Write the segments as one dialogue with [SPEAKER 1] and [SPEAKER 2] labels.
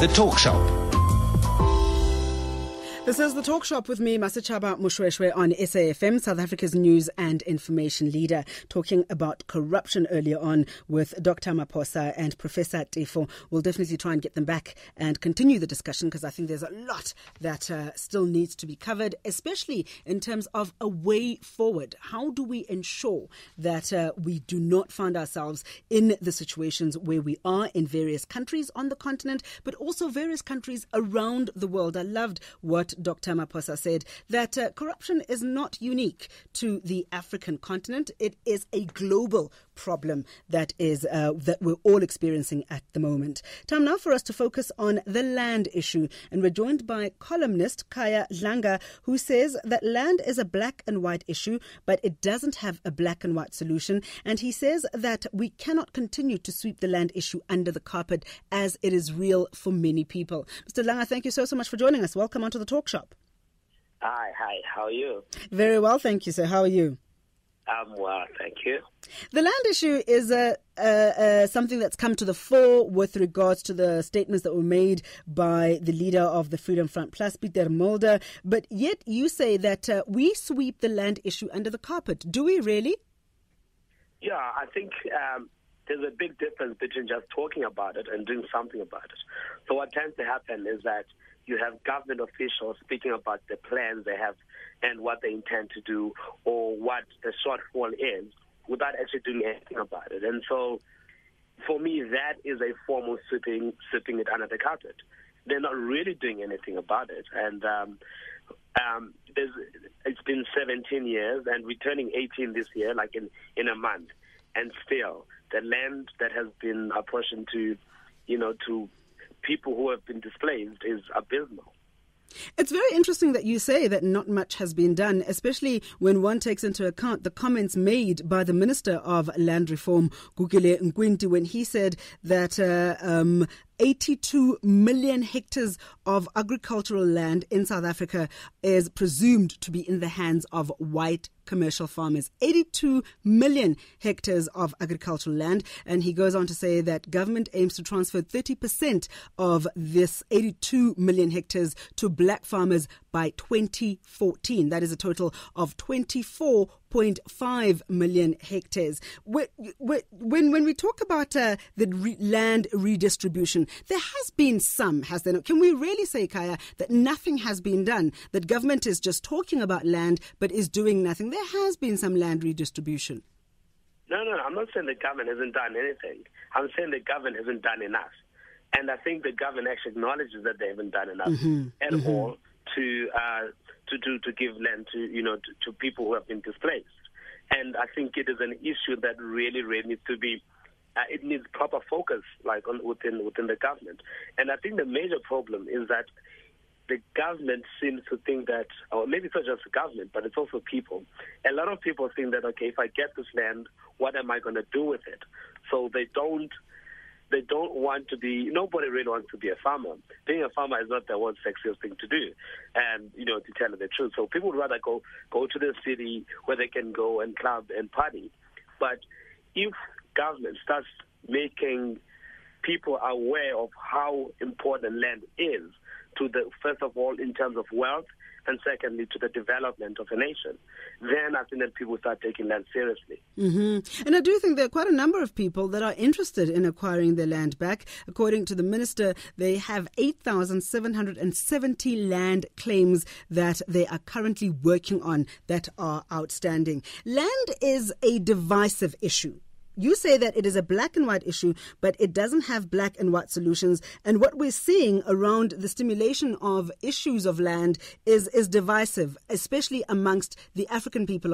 [SPEAKER 1] The Talk Shop.
[SPEAKER 2] This is The Talk Shop with me, Masachaba Mushweshwe, on SAFM, South Africa's news and information leader, talking about corruption earlier on with Dr. Maposa and Professor Tefo. We'll definitely try and get them back and continue the discussion, because I think there's a lot that still needs to be covered, especially in terms of a way forward. How do we ensure that we do not find ourselves in the situations where we are in various countries on the continent, but also various countries around the world? I loved what Dr. Maposa said, that corruption is not unique to the African continent. It is a global problem that we're all experiencing at the moment. Time now for us to focus on the land issue, and we're joined by columnist Khaya Dlanga, who says that land is a black and white issue, but it doesn't have a black and white solution. And he says that we cannot continue to sweep the land issue under the carpet, as it is real for many people. Mr. Dlanga, thank you so much for joining us. Welcome onto the Talk Shop.
[SPEAKER 3] Hi, how are you?
[SPEAKER 2] Very well, thank you, sir. How are you?
[SPEAKER 3] I'm well, thank you.
[SPEAKER 2] The land issue is something that's come to the fore with regards to the statements that were made by the leader of the Freedom Front Plus, Peter Mulder. But yet you say that we sweep the land issue under the carpet. Do we really?
[SPEAKER 3] Yeah, I think there's a big difference between just talking about it and doing something about it. So what tends to happen is that you have government officials speaking about the plans they have and what they intend to do, or what the shortfall is, without actually doing anything about it. And so, for me, that is a form of sweeping it under the carpet. They're not really doing anything about it. And it's been 17 years, and we're turning 18 this year, like in a month. And still, the land that has been apportioned to people who have been displaced is abysmal.
[SPEAKER 2] It's very interesting that you say that not much has been done, especially when one takes into account the comments made by the Minister of Land Reform, Gugile Nkwinti, when he said that 82 million hectares of agricultural land in South Africa is presumed to be in the hands of white commercial farmers. 82 million hectares of agricultural land. And he goes on to say that government aims to transfer 30% of this 82 million hectares to black farmers by 2014. That is a total of 24.5 million hectares. When we talk about land redistribution, there has been some, has there not? Can we really say, Khaya, that nothing has been done, that government is just talking about land but is doing nothing? There has been some land redistribution.
[SPEAKER 3] No, I'm not saying the government hasn't done anything. I'm saying the government hasn't done enough. And I think the government actually acknowledges that they haven't done enough at all to give land to people who have been displaced. And I think it is an issue that really needs to be, it needs proper focus, like within the government. And I think the major problem is that the government seems to think that, or maybe it's not just the government, but it's also people. A lot of people think that, okay, if I get this land, what am I going to do with it? So they don't want to be, nobody really wants to be a farmer. Being a farmer is not the world's sexiest thing to do, and, to tell the truth. So people would rather go to the city where they can go and club and party. But if government starts making people aware of how important land is first of all, in terms of wealth, and secondly, to the development of a nation, then I think that people start taking land seriously.
[SPEAKER 2] And I do think there are quite a number of people that are interested in acquiring their land back. According to the minister, they have 8,770 land claims that they are currently working on that are outstanding. Land is a divisive issue. You say that it is a black and white issue, but it doesn't have black and white solutions. And what we're seeing around the stimulation of issues of land is divisive, especially amongst the African people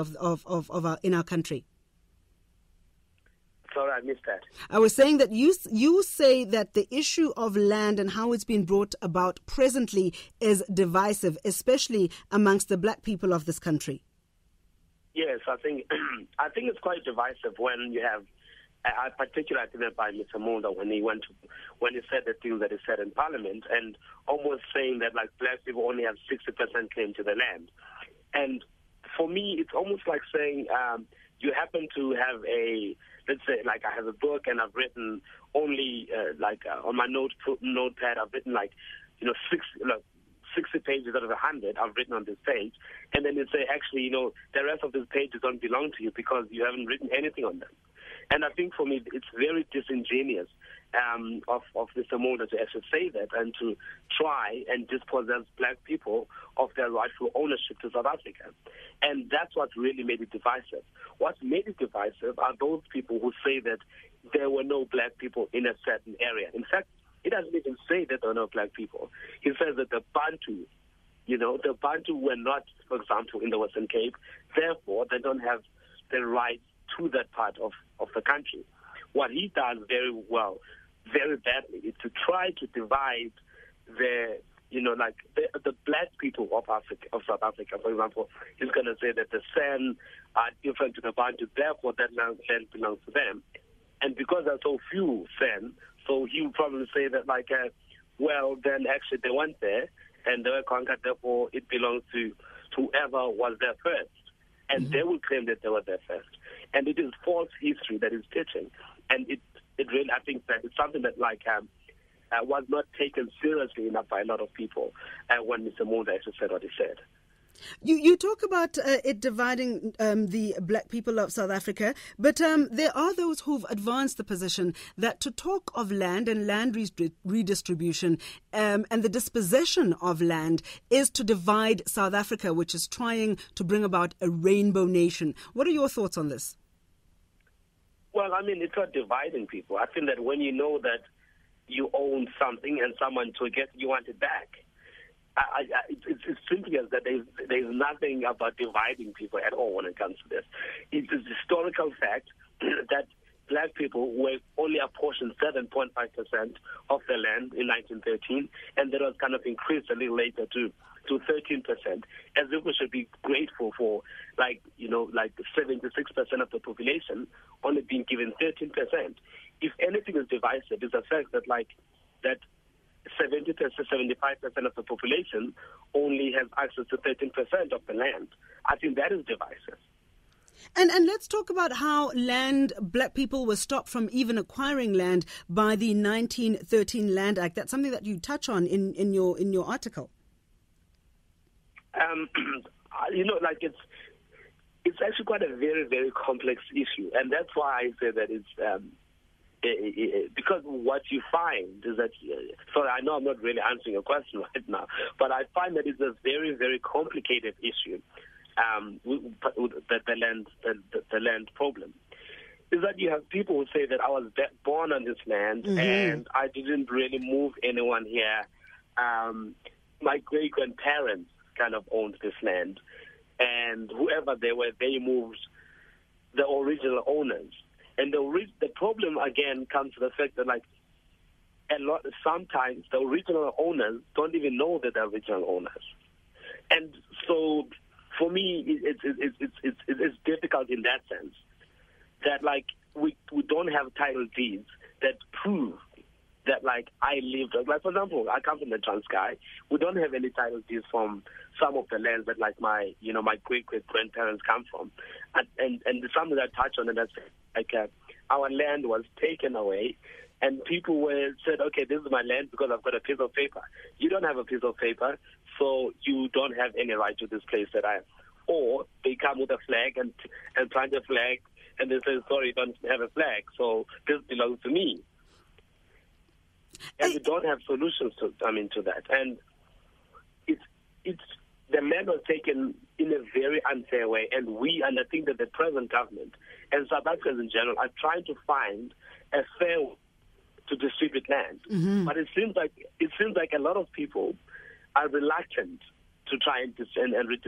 [SPEAKER 2] in our country.
[SPEAKER 3] Sorry, I missed that.
[SPEAKER 2] I was saying that you say that the issue of land and how it's been brought about presently is divisive, especially amongst the black people of this country.
[SPEAKER 3] Yes, I think it's quite divisive when you have, particularly I think that by Mr. Mulder when he said the things that he said in Parliament, and almost saying that like black people only have 60% claim to the land. And for me, it's almost like saying you happen to have let's say like I have a book and I've written only on my notepad, I've written 60 pages out of 100 I've written on this page, and then they say, actually, the rest of these pages don't belong to you because you haven't written anything on them. And I think for me, it's very disingenuous of Mr. Mulder to actually say that and to try and dispossess black people of their rightful ownership to South Africa. And that's what really made it divisive. What made it divisive are those people who say that there were no black people in a certain area. In fact, he doesn't even say that there are no black people. He says that the Bantu were not, for example, in the Western Cape. Therefore, they don't have the right to that part of the country. What he does very well, very badly, is to try to divide the black people of South Africa. For example, he's going to say that the San are different to the Bantu, therefore that land belongs to them. And because there are so few San, so he would probably say that then actually they weren't there and they were conquered, therefore it belongs to whoever was there first. And they will claim that they were there first. And it is false history that is teaching. And it really, I think that it's something that was not taken seriously enough by a lot of people when Mr. Mulder actually said what he said.
[SPEAKER 2] You talk about it dividing the black people of South Africa, but there are those who've advanced the position that to talk of land and land redistribution and the dispossession of land is to divide South Africa, which is trying to bring about a rainbow nation. What are your thoughts on this?
[SPEAKER 3] Well, I mean, it's not dividing people. I think that when you know that you own something and someone took it, you want it back. It's simply as that there's nothing about dividing people at all when it comes to this. It's a historical fact that black people were only apportioned 7.5% of the land in 1913, and that was kind of increased a little later to 13%, as if we should be grateful for 76% of the population only being given 13%. If anything is divisive, it's the fact that 75% of the population only has access to 13% of the land. I think that is divisive.
[SPEAKER 2] And let's talk about how black people were stopped from even acquiring land by the 1913 Land Act. That's something that you touch on in your article.
[SPEAKER 3] It's actually quite a very, very complex issue, and that's why I say that it's because what you find is that, sorry, I know I'm not really answering your question right now, but I find that it's a very, very complicated issue, the land problem. Is that you have people who say that I was born on this land and I didn't really move anyone here. My great-grandparents kind of owned this land, and whoever they were, they moved the original owners. And the problem again comes to the fact that sometimes the original owners don't even know that they're original owners, and so for me it's difficult in that sense that we don't have title deeds that prove that I lived. For example, I come from the Transkei. We don't have any title deeds from some of the lands that my great-grandparents come from, and something that I touch on, and that's our land was taken away, and people said, okay, this is my land because I've got a piece of paper. You don't have a piece of paper, so you don't have any right to this place that I have. Or they come with a flag and plant a flag, and they say, sorry, you don't have a flag, so this belongs to me. And we don't have solutions to that. And it's the land was taken in a very unfair way, and I think that the present government and South Africans in general are trying to find a fair way to distribute land. But it seems like a lot of people are reluctant to try and distribute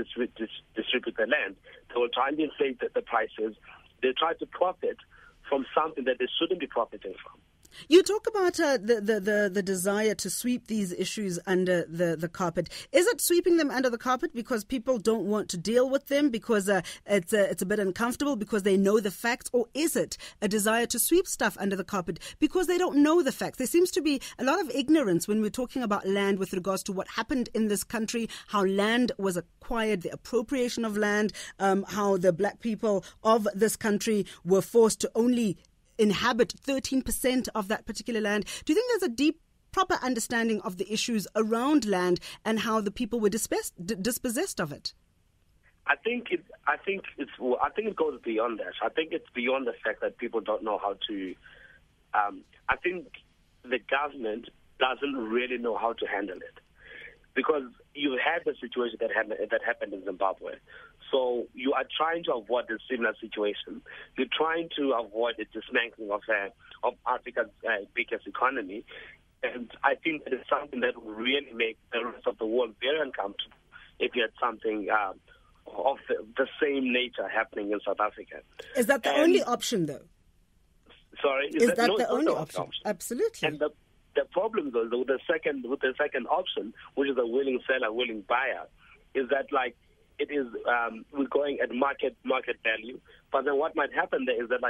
[SPEAKER 3] the land. They will try and inflate the prices. They try to profit from something that they shouldn't be profiting from.
[SPEAKER 2] You talk about the desire to sweep these issues under the carpet. Is it sweeping them under the carpet because people don't want to deal with them, because it's a bit uncomfortable, because they know the facts? Or is it a desire to sweep stuff under the carpet because they don't know the facts? There seems to be a lot of ignorance when we're talking about land with regards to what happened in this country, how land was acquired, the appropriation of land, how the black people of this country were forced to only inhabit 13% of that particular land. Do you think there's a deep, proper understanding of the issues around land and how the people were dispossessed of it?
[SPEAKER 3] I think it goes beyond that. I think it's beyond the fact that people don't know how to. I think the government doesn't really know how to handle it, because you had the situation that happened in Zimbabwe. So you are trying to avoid a similar situation. You're trying to avoid the dismantling of Africa's biggest economy, and I think that it's something that will really make the rest of the world very uncomfortable if you had something of the same nature happening in South Africa.
[SPEAKER 2] Is that the only option, though?
[SPEAKER 3] Sorry,
[SPEAKER 2] is that the only option? Absolutely.
[SPEAKER 3] And the problem, though, with the second option, which is a willing seller, willing buyer, is that it is we're going at market value. But then what might happen there is that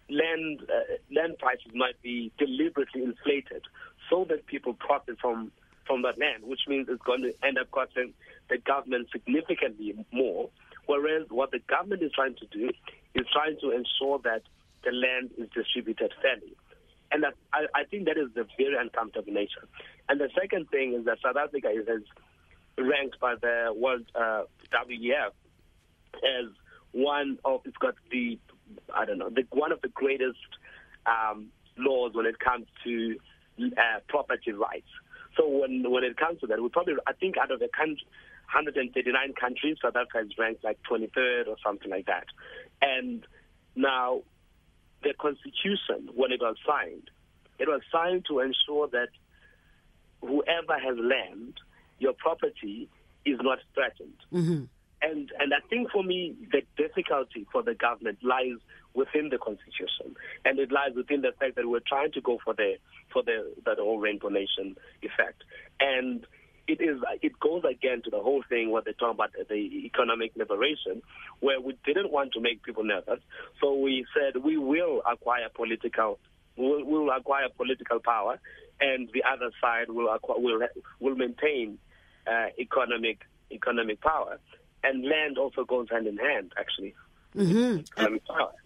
[SPEAKER 3] land prices might be deliberately inflated so that people profit from that land, which means it's going to end up costing the government significantly more. Whereas what the government is trying to do is trying to ensure that the land is distributed fairly. And I think that is the very uncomfortable nature. And the second thing is that South Africa is ranked by the World WEF as one of the greatest laws when it comes to property rights. So when it comes to that, I think out of the 139 countries, South Africa is ranked 23rd or something like that. And now the Constitution, when it was signed to ensure that whoever has land, your property is not threatened. Mm-hmm. And I think for me, the difficulty for the government lies within the Constitution, and it lies within the fact that we're trying to go for the whole rainbow nation effect, and it goes again to the whole thing where they talk about the economic liberation, where we didn't want to make people nervous, so we said we will acquire political power, and the other side will maintain economic power. And land also goes hand in hand, actually.
[SPEAKER 2] Mm-hmm.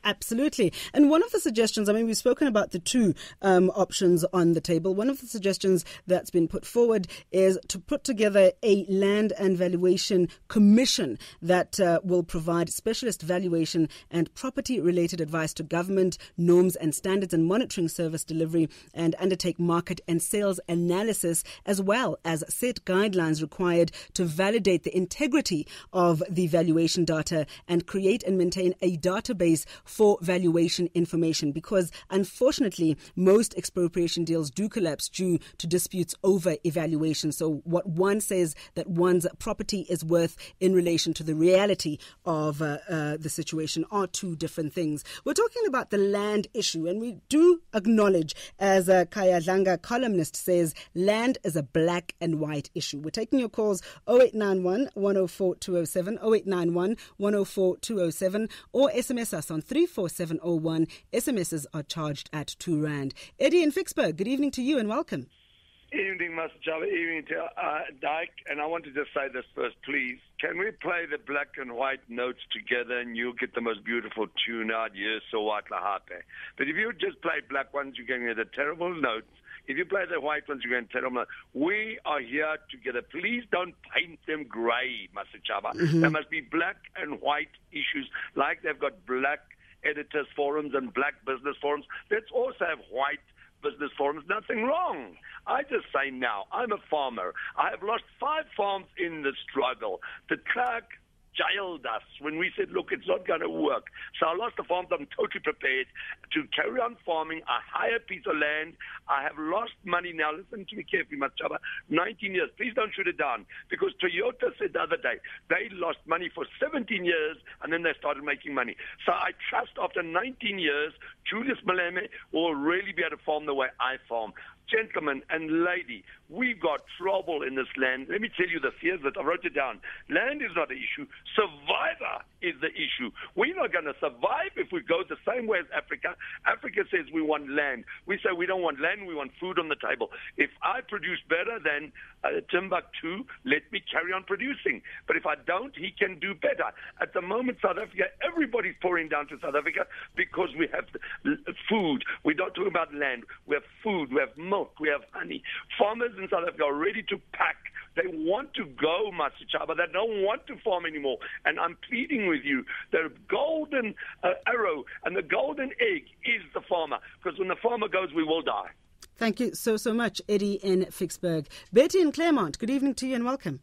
[SPEAKER 2] Absolutely. And one of the suggestions, we've spoken about the two options on the table. One of the suggestions that's been put forward is to put together a land and valuation commission that will provide specialist valuation and property-related advice to government, norms and standards and monitoring service delivery, and undertake market and sales analysis, as well as set guidelines required to validate the integrity of the valuation data and create and maintain a database for valuation information, because unfortunately most expropriation deals do collapse due to disputes over evaluation. So what one says that one's property is worth in relation to the reality of the situation are two different things. We're talking about the land issue, and we do acknowledge, as Khaya Dlanga, columnist, says, land is a black and white issue. We're taking your calls 0891 104 207, 0891 104 207, or SMS us on 34701. SMSs are charged at R2. Eddie in Vicksburg, good evening to you and welcome.
[SPEAKER 1] Evening, Master Java. Evening to Dyke. And I want to just say this first, please. Can we play the black and white notes together and you'll get the most beautiful tune out? Yes, so what lahate. But if you just play black ones, you're going to get the terrible notes. If you play the white ones, you're going to terrible notes. We are here together. Please don't paint them grey, Master Chaba. Mm-hmm. There must be black and white issues, like they've got black editors forums and black business forums. Let's also have white business forums. Nothing wrong. I just say now, I'm a farmer. I have lost 5 farms in the struggle. The clerk jailed us when we said, look, it's not going to work. So I lost the farms. I'm totally prepared to carry on farming a higher piece of land. I have lost money now. Listen to me carefully, Machaba. 19 years. Please don't shoot it down. Because Toyota said the other day, they lost money for 17 years and then they started making money. So I trust after 19 years, Julius Maleme will really be able to farm the way I farm. Gentlemen and lady, we've got trouble in this land. Let me tell you the fears that I wrote it down. Land is not an issue. Survivor is the issue. We're not going to survive if we go the same way as Africa. Africa says we want land. We say we don't want land, we want food on the table. If I produce better than Timbuktu, let me carry on producing. But if I don't, he can do better. At the moment, South Africa, everybody's pouring down to South Africa because we have food. We don't talk about land. We have food, we have milk, we have honey. Farmers in South Africa are ready to pack. They want to go, Masichaba. They don't want to farm anymore. And I'm pleading with you, the golden arrow and the golden egg is the farmer. Because when the farmer goes, we will die.
[SPEAKER 2] Thank you so much, Eddie in Vicksburg. Betty in Claremont, good evening to you and welcome.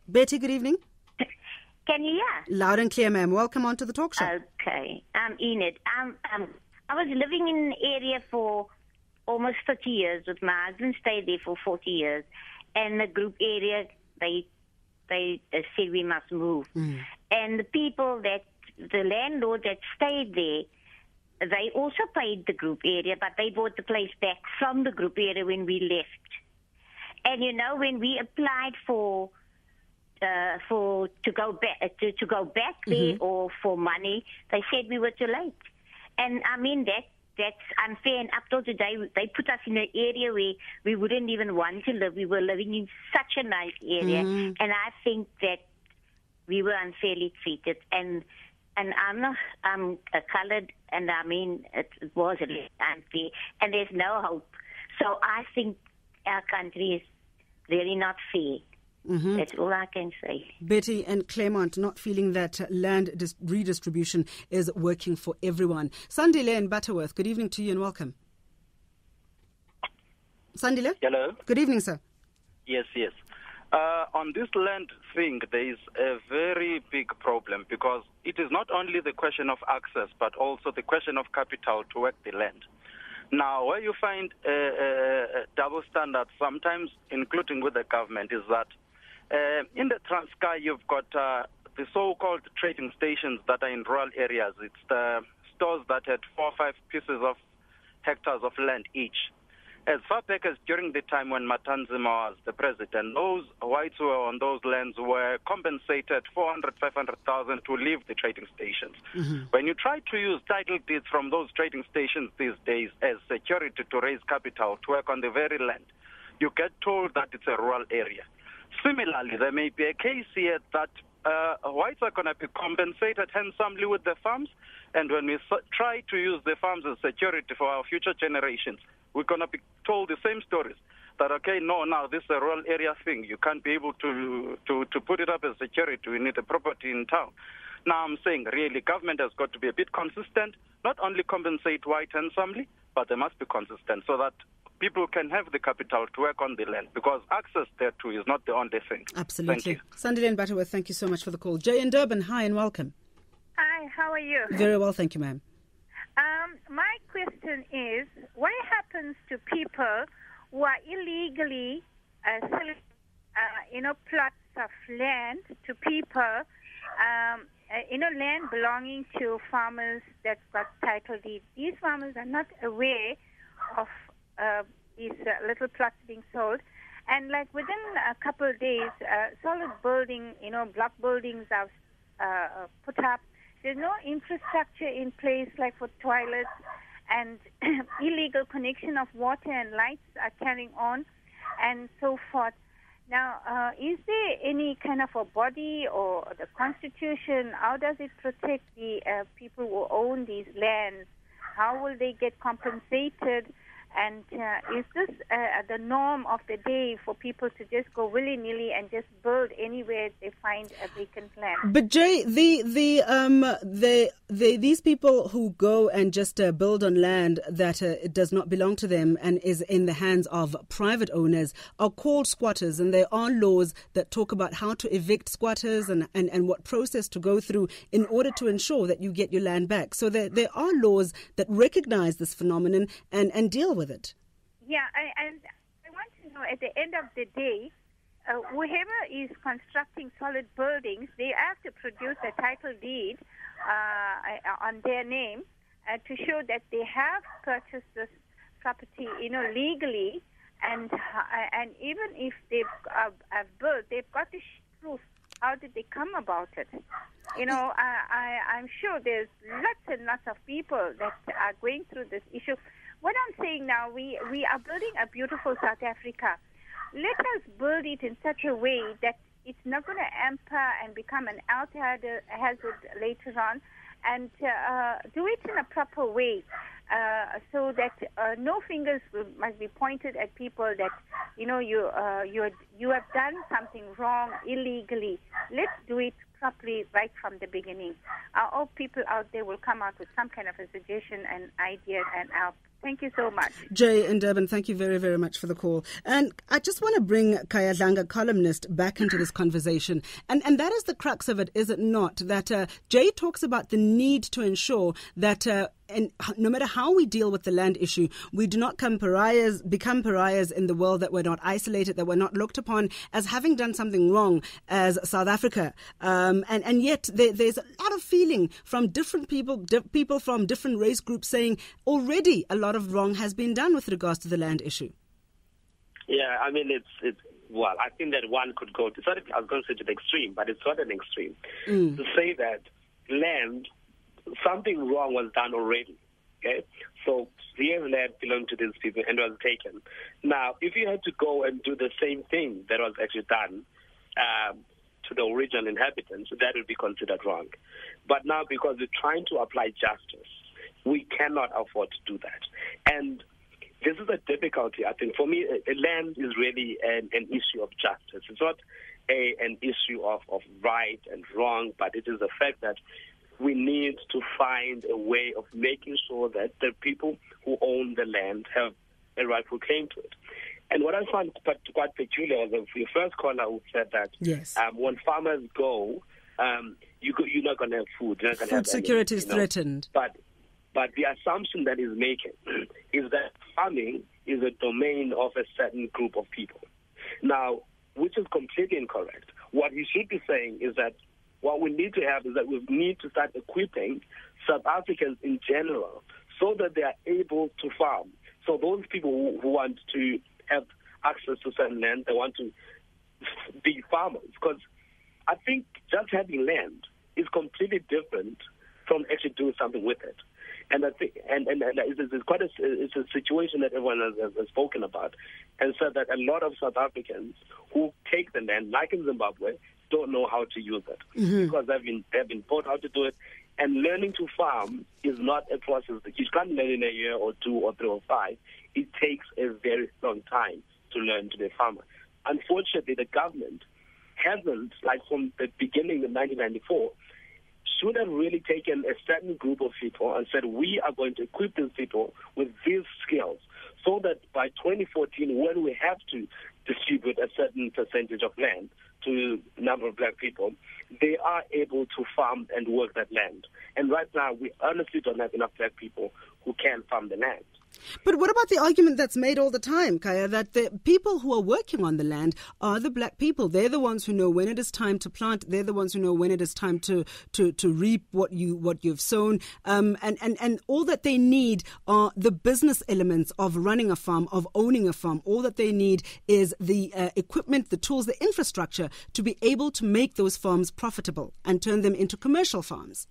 [SPEAKER 2] Betty, good evening.
[SPEAKER 4] Can you hear?
[SPEAKER 2] Loud and clear, ma'am. Welcome on to the talk show.
[SPEAKER 4] Okay. Enid. I was living in an area for almost 30 years with my husband, stayed there for 40 years. And the group area, they said we must move. And the people the landlord that stayed there, they also paid the group area, but they bought the place back from the group area when we left. And when we applied to go back there or for money, they said we were too late. And I mean that's unfair. And up till today, they put us in an area where we wouldn't even want to live. We were living in such a nice area, and I think that we were unfairly treated. And I'm colored, and I mean it was really unfair, and there's no hope. So I think our country is really not fair. That's all I can say.
[SPEAKER 2] Betty and Claremont not feeling that land redistribution is working for everyone. Sandile and Butterworth, good evening to you and welcome. Sandile?
[SPEAKER 5] Hello.
[SPEAKER 2] Good evening, sir.
[SPEAKER 5] Yes. On this land thing, there is a very big problem because it is not only the question of access, but also the question of capital to work the land. Now, where you find a double standard, sometimes including with the government, is that in the Transkei, you've got the so-called trading stations that are in rural areas. It's the stores that had 4 or 5 hectares of land each. As far back as during the time when Matanzima was the president, those whites who were on those lands were compensated 400,000, 500,000 to leave the trading stations. When you try to use title deeds from those trading stations these days as security to raise capital to work on the very land, you get told that it's a rural area. Similarly, there may be a case here that whites are going to be compensated handsomely with the farms, and when we try to use the farms as security for our future generations, we're going to be told the same stories. That, okay, no, now this is a rural area thing. You can't be able to put it up as security. We need a property in town. Now I'm saying, really, government has got to be a bit consistent, not only compensate white handsomely, but they must be consistent so that people can have the capital to work on the land, because access thereto is not the only thing.
[SPEAKER 2] Absolutely. Sandile and Butterworth, thank you so much for the call. Jay in Durban, hi and welcome.
[SPEAKER 6] Hi, how are you?
[SPEAKER 2] Very well, thank you, ma'am.
[SPEAKER 6] My question is, what happens to people who are illegally selling, plots of land to people, land belonging to farmers that got title deeds? These farmers are not aware of these little plots being sold. And like within a couple of days, solid building, block buildings are put up. There's no infrastructure in place like for toilets, and illegal connection of water and lights are carrying on and so forth. Now, is there any kind of a body or the Constitution? How does it protect the people who own these lands? How will they get compensated? And is this the norm of the day for people to just go willy-nilly and just build anywhere they find a vacant land?
[SPEAKER 2] But Jay, these people who go and just build on land that it does not belong to them and is in the hands of private owners are called squatters, and there are laws that talk about how to evict squatters and what process to go through in order to ensure that you get your land back. So there are laws that recognize this phenomenon and deal with it.
[SPEAKER 6] Yeah, and I want to know, at the end of the day, whoever is constructing solid buildings, they have to produce a title deed on their name to show that they have purchased this property, legally, and even if they've built, they've got to show proof how did they come about it? You know, I'm sure there's lots and lots of people that are going through this issue. What I'm saying now, we are building a beautiful South Africa. Let us build it in such a way that it's not going to hamper and become an hazard later on, and do it in a proper way, so that no fingers must be pointed at people that, you know, you have done something wrong illegally. Let's do it properly right from the beginning. All people out there will come out with some kind of a suggestion and idea and help. Thank you so much.
[SPEAKER 2] Jay in Durban, thank you very, very much for the call. And I just want to bring Khaya Dlanga, columnist, back into this conversation. And that is the crux of it, is it not? That Jay talks about the need to ensure that and no matter how we deal with the land issue, we do not become pariahs in the world, that we're not isolated, that we're not looked upon as having done something wrong as South Africa. And yet there's a lot of feeling from different people from different race groups saying already a lot of wrong has been done with regards to the land issue.
[SPEAKER 3] Yeah, I mean, well, I think that one could go to, I was going to say to the extreme, but it's not an extreme, to say that land, something wrong was done already, okay? So the land belonged to these people and was taken. Now, if you had to go and do the same thing that was actually done to the original inhabitants, that would be considered wrong. But now, because we're trying to apply justice, we cannot afford to do that. And this is a difficulty, I think. For me, land is really an issue of justice. It's not an issue of right and wrong, but it is the fact that we need to find a way of making sure that the people who own the land have a rightful claim to it. And what I find quite peculiar was your first caller who said that when farmers go, you're not going to have food. You're not gonna
[SPEAKER 2] food security is threatened.
[SPEAKER 3] But the assumption that he's making is that farming is a domain of a certain group of people. Now, which is completely incorrect. What he should be saying is that what we need to have is that we need to start equipping South Africans in general so that they are able to farm. So those people who want to have access to certain land, they want to be farmers. Because I think just having land is completely different from actually doing something with it. And I think, and it's a situation that everyone has spoken about, and said that a lot of South Africans who take the land, like in Zimbabwe, don't know how to use it because they've been taught how to do it. And learning to farm is not a process that you can't learn in a year or 2 or 3 or 5. It takes a very long time to learn to be a farmer. Unfortunately, the government hasn't, like from the beginning in 1994, should have really taken a certain group of people and said, we are going to equip these people with these skills so that by 2014, when we have to distribute a certain percentage of land to a number of black people, they are able to farm and work that land. And right now, we honestly don't have enough black people who can farm the land.
[SPEAKER 2] But what about the argument that's made all the time, Khaya, that the people who are working on the land are the black people? They're the ones who know when it is time to plant. They're the ones who know when it is time to reap what you've sown. And all that they need are the business elements of running a farm, of owning a farm. All that they need is the equipment, the tools, the infrastructure to be able to make those farms profitable and turn them into commercial farms.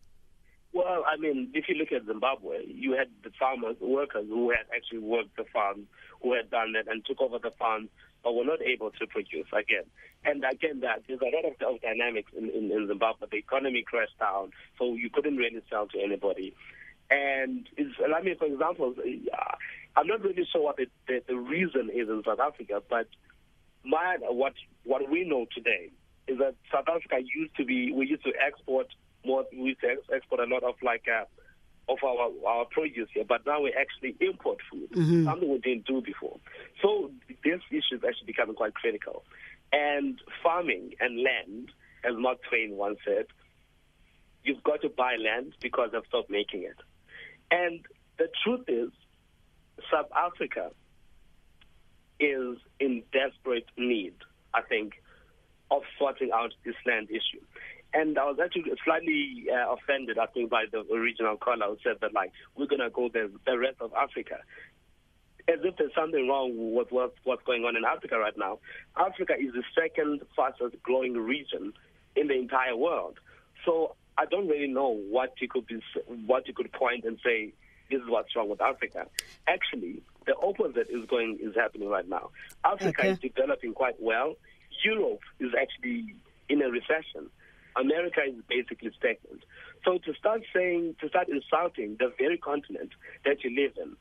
[SPEAKER 3] Well, I mean, if you look at Zimbabwe, you had the workers who had actually worked the farms, who had done that and took over the farms, but were not able to produce again. And again, there's a lot of dynamics in Zimbabwe. The economy crashed down, so you couldn't really sell to anybody. And for example, I'm not really sure what the reason is in South Africa, but what we know today is that South Africa we used to export more. We used to export a lot of our produce here, but now we actually import food, something we didn't do before. So this issue is actually becoming quite critical. And farming and land, as Mark Twain once said, you've got to buy land because they've stopped making it. And the truth is, South Africa is in desperate need, I think, of sorting out this land issue. And I was actually slightly offended, I think, by the original caller who said that, we're going to go the rest of Africa. As if there's something wrong with what's going on in Africa right now. Africa is the second fastest growing region in the entire world. So I don't really know what you could point and say this is what's wrong with Africa. Actually, the opposite is happening right now. Africa is developing quite well. Europe is actually in a recession. America is basically stagnant. So to start insulting the very continent that you live in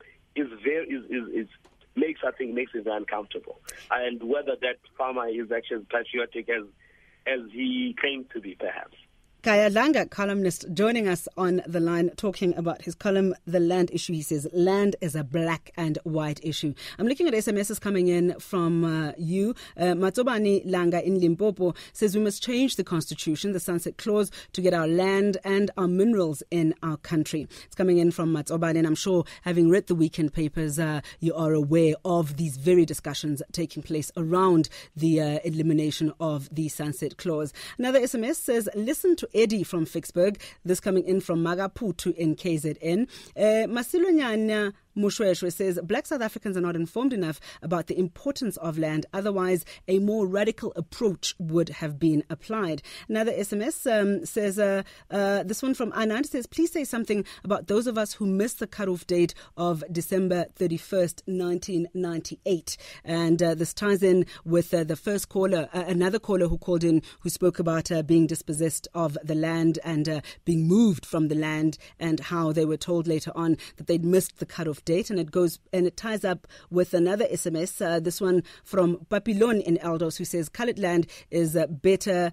[SPEAKER 3] makes it very uncomfortable. And whether that farmer is actually as patriotic as he claims to be, perhaps.
[SPEAKER 2] Khaya Dlanga, columnist, joining us on the line, talking about his column, The Land Issue. He says, land is a black and white issue. I'm looking at SMSs coming in from you. Matsobani Langa in Limpopo says we must change the constitution, the sunset clause, to get our land and our minerals in our country. It's coming in from Matsobani, and I'm sure, having read the weekend papers, you are aware of these very discussions taking place around the elimination of the sunset clause. Another SMS says, listen to Eddie from Vicksburg. This coming in from Magaputu in KZN. Masilonyana Mushweshwe says, Black South Africans are not informed enough about the importance of land. Otherwise, a more radical approach would have been applied. Another SMS says, this one from Anand says, please say something about those of us who missed the cutoff date of December 31st, 1998. And this ties in with the first caller, another caller who called in, who spoke about being dispossessed of the land and being moved from the land, and how they were told later on that they'd missed the cutoff date. And it ties up with another SMS, this one from Papillon in Eldos, who says coloured land is better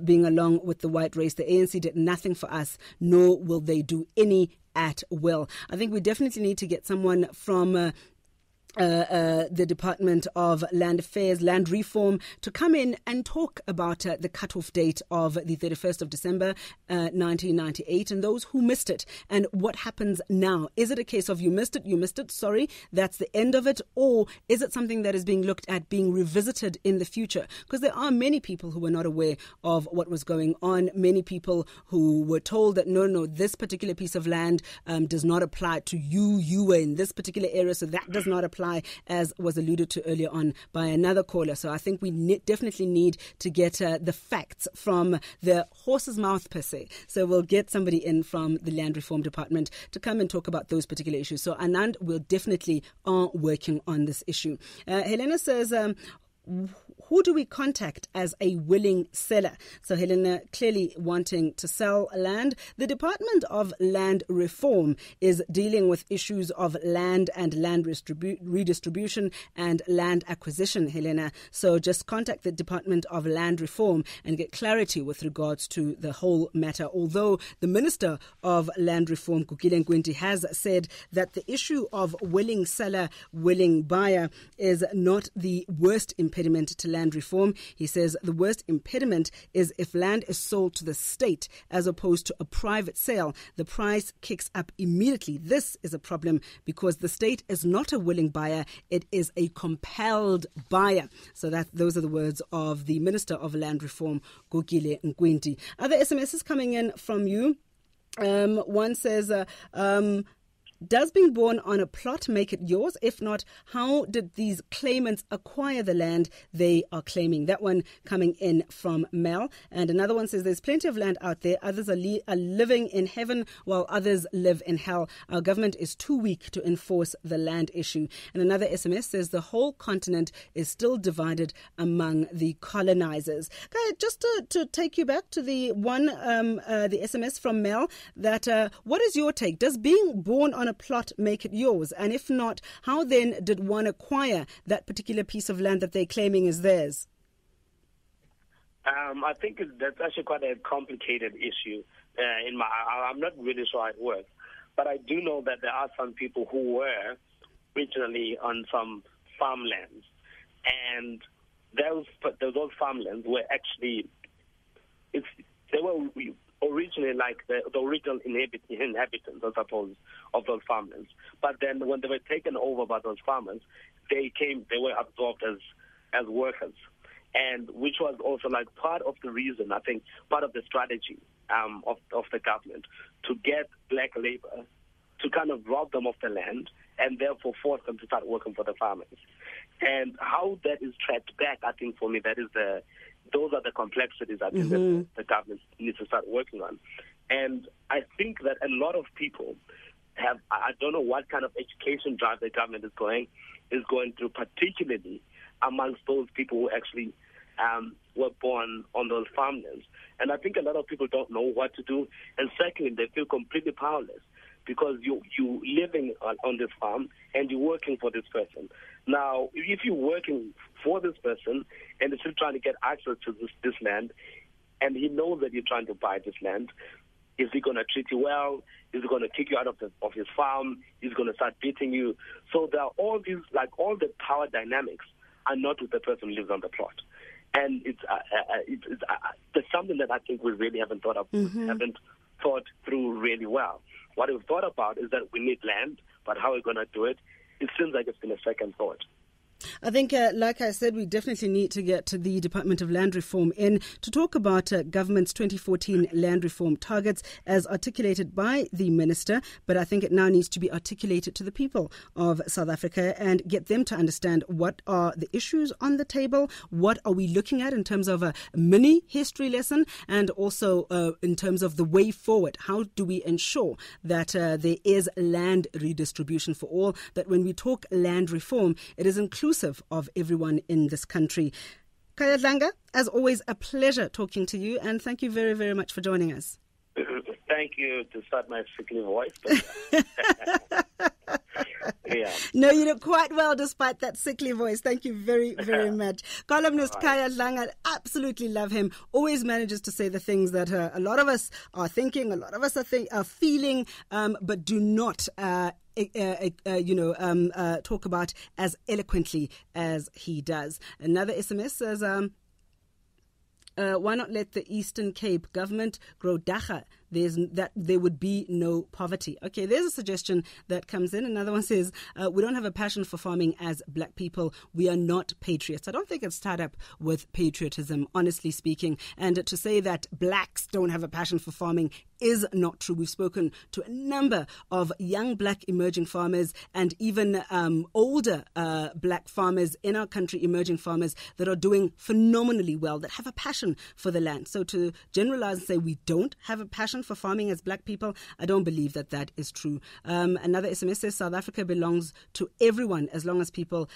[SPEAKER 2] being along with the white race. The ANC did nothing for us, nor will they do any at will. I think we definitely need to get someone from the Department of Land Affairs, Land Reform, to come in and talk about the cutoff date of the 31st of December 1998, and those who missed it, and what happens now. Is it a case of you missed it, sorry, that's the end of it, or is it something that is being looked at, being revisited in the future? Because there are many people who were not aware of what was going on, many people who were told that no, this particular piece of land does not apply to you, you were in this particular area, so that does not apply, as was alluded to earlier on by another caller. So I think we definitely need to get the facts from the horse's mouth, per se. So we'll get somebody in from the Land Reform Department to come and talk about those particular issues. So Anand will definitely are working on this issue. Helena says, who do we contact as a willing seller? So Helena clearly wanting to sell land. The Department of Land Reform is dealing with issues of land and land redistribution and land acquisition, Helena. So just contact the Department of Land Reform and get clarity with regards to the whole matter. Although the Minister of Land Reform, Gugile Nkwinti, has said that the issue of willing seller, willing buyer is not the worst impediment to land reform. He says the worst impediment is if land is sold to the state as opposed to a private sale. The price kicks up immediately. This is a problem because the state is not a willing buyer. It is a compelled buyer. So those are the words of the Minister of Land Reform, Gugile Nkwinti. Other SMSs coming in from you. One says, does being born on a plot make it yours? If not, how did these claimants acquire the land they are claiming? That one coming in from Mel. And another one says, there's plenty of land out there. Others are living in heaven while others live in hell. Our government is too weak to enforce the land issue. And another SMS says, the whole continent is still divided among the colonizers. Okay, just to take you back to the one, the SMS from Mel, that what is your take? Does being born on a plot make it yours? And if not, how then did one acquire that particular piece of land that they're claiming is theirs?
[SPEAKER 3] I think that's actually quite a complicated issue. I'm not really sure how it works, but I do know that there are some people who were originally on some farmlands, and those farmlands were actually they were originally like the original inhabitants, I suppose, of those farmlands. But then when they were taken over by those farmers, they were absorbed as workers, and which was also like part of the reason, I think, part of the strategy of the government to get black labor to kind of rob them of the land and therefore force them to start working for the farmers. And how that is tracked back, I think for me, that is the those are the complexities I think that the government needs to start working on. And I think that a lot of people have, I don't know what kind of education drive the government is going through, particularly amongst those people who actually were born on those farmlands. And I think a lot of people don't know what to do. And secondly, they feel completely powerless because you living on this farm and you're working for this person. Now, if you're working for this person and you're still trying to get access to this land, and he knows that you're trying to buy this land, is he going to treat you well? Is he going to kick you out of his farm? Is he going to start beating you? So there are all these, like all the power dynamics are not with the person who lives on the plot. And it's something that I think we really haven't thought of, haven't thought through really well. What we've thought about is that we need land, but how we're going to do it, it seems like it's been a second thought.
[SPEAKER 2] I think, like I said, we definitely need to get to the Department of Land Reform in to talk about government's 2014 land reform targets as articulated by the minister. But I think it now needs to be articulated to the people of South Africa and get them to understand what are the issues on the table, what are we looking at in terms of a mini history lesson, and also in terms of the way forward. How do we ensure that there is land redistribution for all, that when we talk land reform, it is inclusive of everyone in this country. Khaya Dlanga, as always, a pleasure talking to you, and thank you very, very much for joining us.
[SPEAKER 3] Thank you to start my sickly voice. Yeah.
[SPEAKER 2] No, you did quite well despite that sickly voice. Thank you very, very much. Columnist Khaya Dlanga, absolutely love him. Always manages to say the things that a lot of us are thinking, a lot of us are feeling, but do not talk about as eloquently as he does. Another SMS says, why not let the Eastern Cape government grow dacha? There would be no poverty. Okay, there's a suggestion that comes in. Another one says, we don't have a passion for farming as black people. We are not patriots. I don't think it's tied up with patriotism, honestly speaking. And to say that blacks don't have a passion for farming is not true. We've spoken to a number of young black emerging farmers and even older black farmers in our country, emerging farmers that are doing phenomenally well, that have a passion for the land. So to generalize and say we don't have a passion for farming as black people, I don't believe that is true. Another SMS says South Africa belongs to everyone as long as people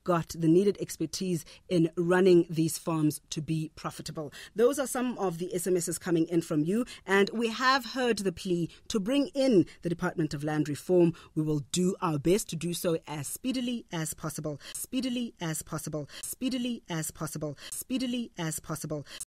[SPEAKER 2] got the needed expertise in running these farms to be profitable. Those are some of the SMSs coming in from you, and we have heard the plea to bring in the Department of Land Reform. We will do our best to do so as speedily as possible. Speedily as possible. Speedily as possible. Speedily as possible.